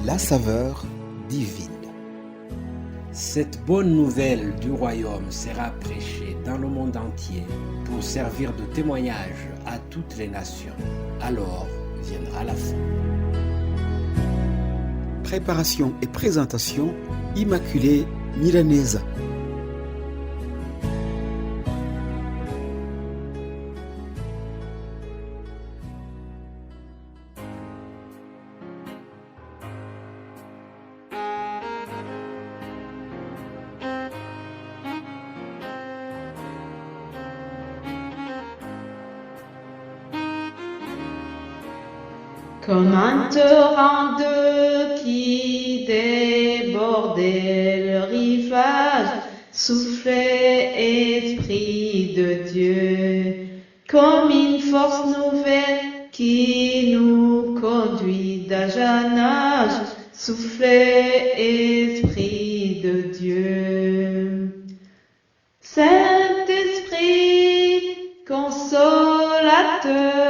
la saveur divine. Cette bonne nouvelle du royaume sera prêchée dans le monde entier pour servir de témoignage à toutes les nations. Alors viendra la fin. Préparation et présentation, Immaculée Milanesa. Comme un torrent d'eau qui débordait le rivage, soufflez, Esprit de Dieu, comme une force nouvelle qui nous conduit d'âge en âge, soufflez, Esprit de Dieu. Saint-Esprit, consolateur,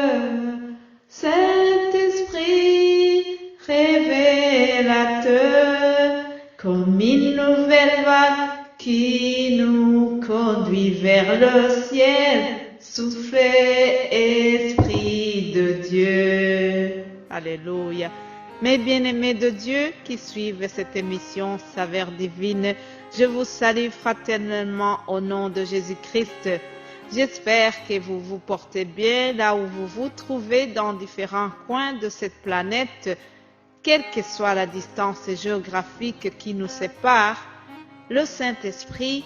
Saint-Esprit, révélateur, comme une nouvelle vague qui nous conduit vers le ciel, soufflez, Esprit de Dieu. Alléluia. Mes bien-aimés de Dieu qui suivent cette émission Saveur divine, je vous salue fraternellement au nom de Jésus-Christ. J'espère que vous vous portez bien là où vous vous trouvez dans différents coins de cette planète, quelle que soit la distance géographique qui nous sépare. Le Saint-Esprit,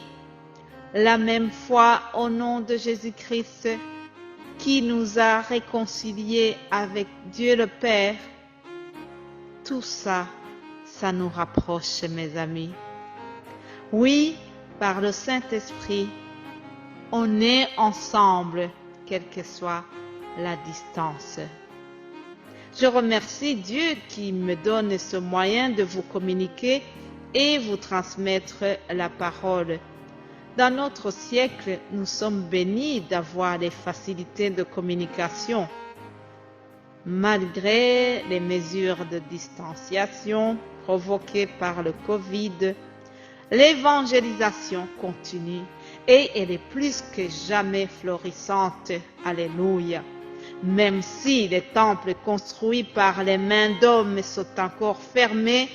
la même foi au nom de Jésus-Christ, qui nous a réconciliés avec Dieu le Père, tout ça, ça nous rapproche, mes amis. Oui, par le Saint-Esprit, on est ensemble, quelle que soit la distance. Je remercie Dieu qui me donne ce moyen de vous communiquer et vous transmettre la parole. Dans notre siècle, nous sommes bénis d'avoir les facilités de communication. Malgré les mesures de distanciation provoquées par le Covid, l'évangélisation continue et elle est plus que jamais florissante. Alléluia. Même si les temples construits par les mains d'hommes sont encore fermés,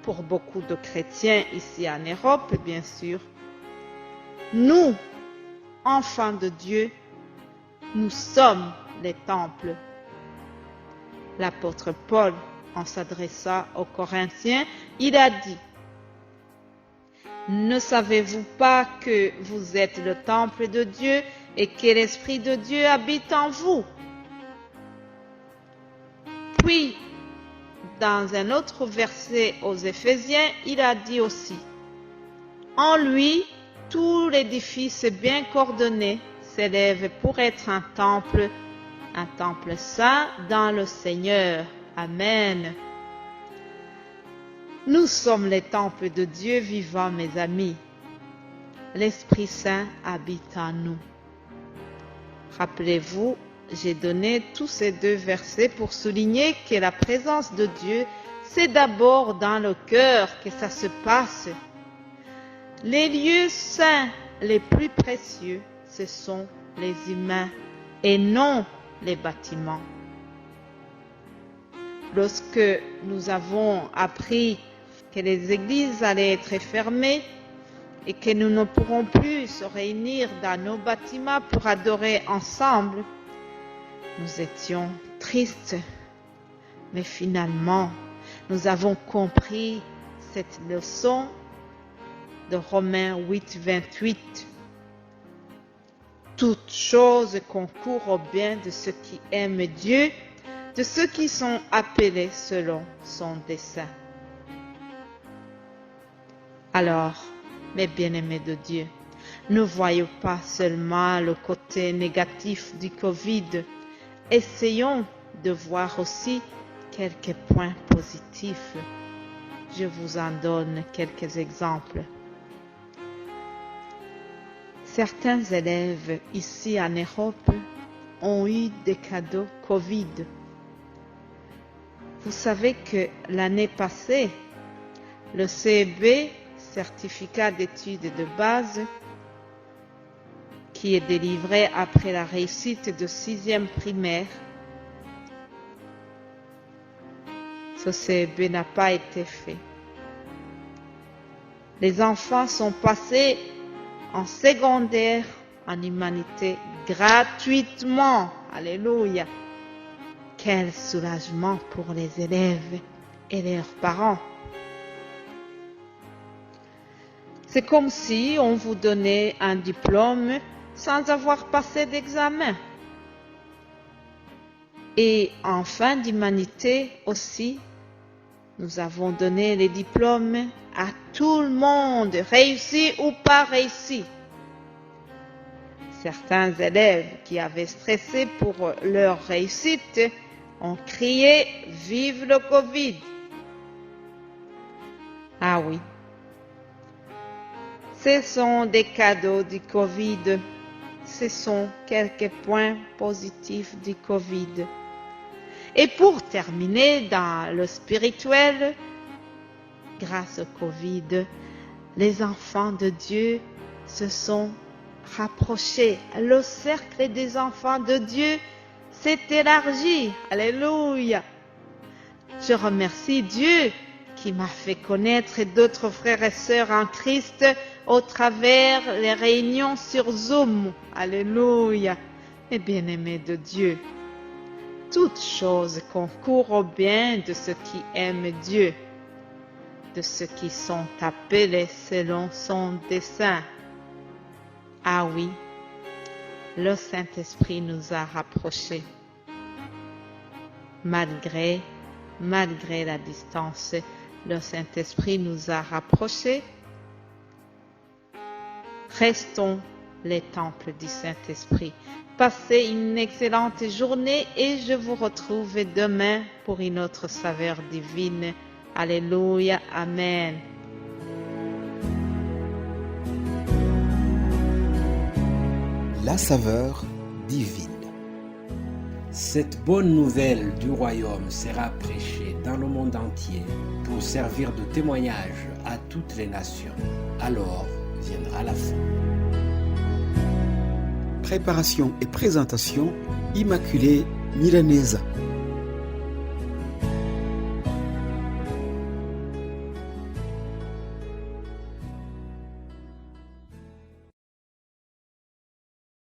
pour beaucoup de chrétiens ici en Europe, bien sûr, nous, enfants de Dieu, nous sommes les temples. L'apôtre Paul, en s'adressant aux Corinthiens, il a dit: ne savez-vous pas que vous êtes le temple de Dieu et que l'Esprit de Dieu habite en vous? Puis, dans un autre verset aux Éphésiens, il a dit aussi: en lui, tout l'édifice bien coordonné s'élève pour être un temple saint dans le Seigneur. Amen. Nous sommes les temples de Dieu vivant, mes amis. L'Esprit Saint habite en nous. Rappelez-vous, j'ai donné tous ces deux versets pour souligner que la présence de Dieu, c'est d'abord dans le cœur que ça se passe. Les lieux saints les plus précieux, ce sont les humains et non les bâtiments. Lorsque nous avons appris que les églises allaient être fermées et que nous ne pourrons plus se réunir dans nos bâtiments pour adorer ensemble, nous étions tristes. Mais finalement, nous avons compris cette leçon de Romains 8, 28. Toutes choses concourent au bien de ceux qui aiment Dieu, de ceux qui sont appelés selon son dessein. Alors, mes bien-aimés de Dieu, ne voyons pas seulement le côté négatif du Covid, essayons de voir aussi quelques points positifs. Je vous en donne quelques exemples. Certains élèves ici en Europe ont eu des cadeaux Covid. Vous savez que l'année passée, le CEB, certificat d'études de base, qui est délivré après la réussite de 6e primaire, ce CEB n'a pas été fait. Les enfants sont passés en secondaire en humanité gratuitement. Alléluia. Quel soulagement pour les élèves et leurs parents. C'est comme si on vous donnait un diplôme sans avoir passé d'examen. Et en fin d'humanité aussi, nous avons donné les diplômes à tout le monde, réussi ou pas réussi. Certains élèves qui avaient stressé pour leur réussite ont crié « Vive le Covid !» Ah oui, ce sont des cadeaux du Covid. Ce sont quelques points positifs du Covid. Et pour terminer dans le spirituel, grâce au Covid, les enfants de Dieu se sont rapprochés. Le cercle des enfants de Dieu s'est élargi. Alléluia. Je remercie Dieu qui m'a fait connaître d'autres frères et sœurs en Christ au travers les réunions sur Zoom. Alléluia. Mes bien-aimés de Dieu, toutes choses concourent au bien de ceux qui aiment Dieu, de ceux qui sont appelés selon son dessein. Ah oui, le Saint-Esprit nous a rapprochés. Malgré la distance, le Saint-Esprit nous a rapprochés. Restons les temples du Saint-Esprit. Passez une excellente journée et je vous retrouve demain pour une autre saveur divine. Alléluia, Amen. La saveur divine. Cette bonne nouvelle du royaume sera prêchée dans le monde entier pour servir de témoignage à toutes les nations. Alors viendra la fin. Préparation et présentation, Immaculée Milanesa.